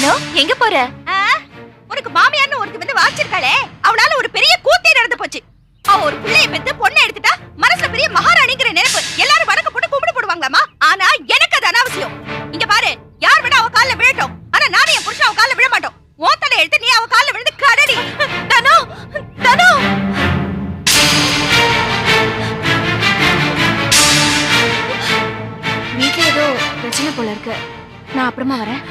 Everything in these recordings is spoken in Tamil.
தனோ எங்க போற? உனக்கு மாமியார்னு ஒருத்தி வந்து வாச்சிருக்காளே, அவளால ஒரு பெரிய கூத்தே நடந்து போச்சு. அவ ஒரு பிள்ளைய பெத்து பொண்ணை எடுத்துட்டா மனசுல பெரிய மகாராணிங்கிற நினைப்பு. எல்லாரும் வணக்க போட்டு கும்பிடு போடுவாங்களாமா. ஆனா எனக்கு அது அனாவசியம். இங்க பாரு, யார் வேணா அவ கால்ல விழட்டும். ஆனா நானே என் புருஷன் அவ கால்ல விழ மாட்டோம். உன் தலை எடுத்து நீ அவ கால்ல விழுந்து கடடி. தனோ தனோ வீட்டுல ஏதோ பிரச்சனை போல இருக்கு. நான் அப்புறமா வரேன்.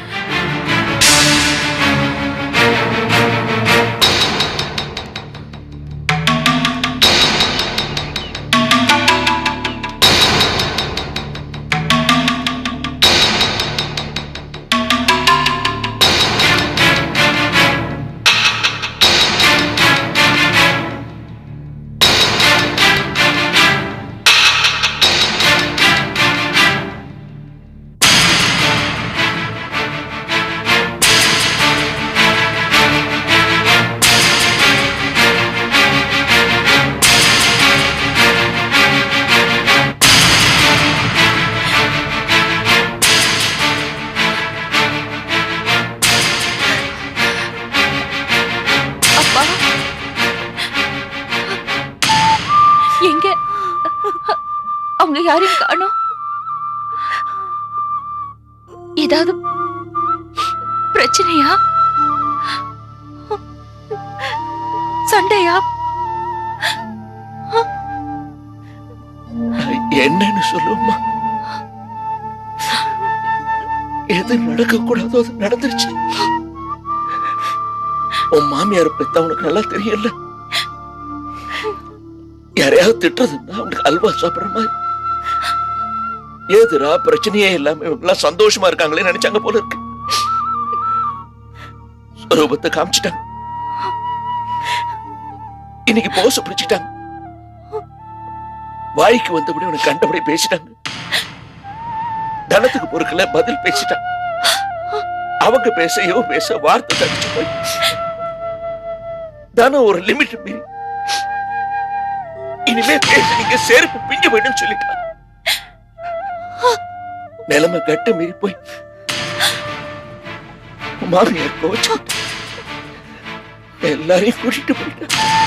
எங்க அவங்க யாரையும் காணோம். ஏதாவது பிரச்சனையா? சண்டையா? என்னன்னு சொல்லுமா? எது நடக்க கூடாதோ அது நடந்துருச்சு. உன் மாமியார் பெத்த அவனுக்கு நல்லா தெரியல. யாரையாவது திட்டுறதுன்னா அவனுக்கு அல்வா சாப்பிடுற மாதிரி. ஏதுரா பிரச்சனையே இல்லாம இவங்க சந்தோஷமா இருக்காங்களே நினைச்சாங்க போல இருக்கு. ரூபத்தை காமிச்சிட்டாங்க. இன்னைக்கு போச பிடிச்சிட்டாங்க. வாய்க்கு வந்தபடி உனக்கு கண்டபடி பேசிட்டாங்க. தனத்துக்கு பொறுக்கல பதில் பேசிட்டாங்க. அவங்க பேச வார்த்தை தடிச்சு போய் தானே ஒரு லிமிட் மீறி இனிமே பேசுறீங்க செருப்பு பிஞ்சு போயிடும் சொல்லிட்டாங்க. நிலைமை கட்டு மீறி போய் மாமியார் கோச்சு எல்லாரையும் கூட்டிட்டு போயிட்டாங்க.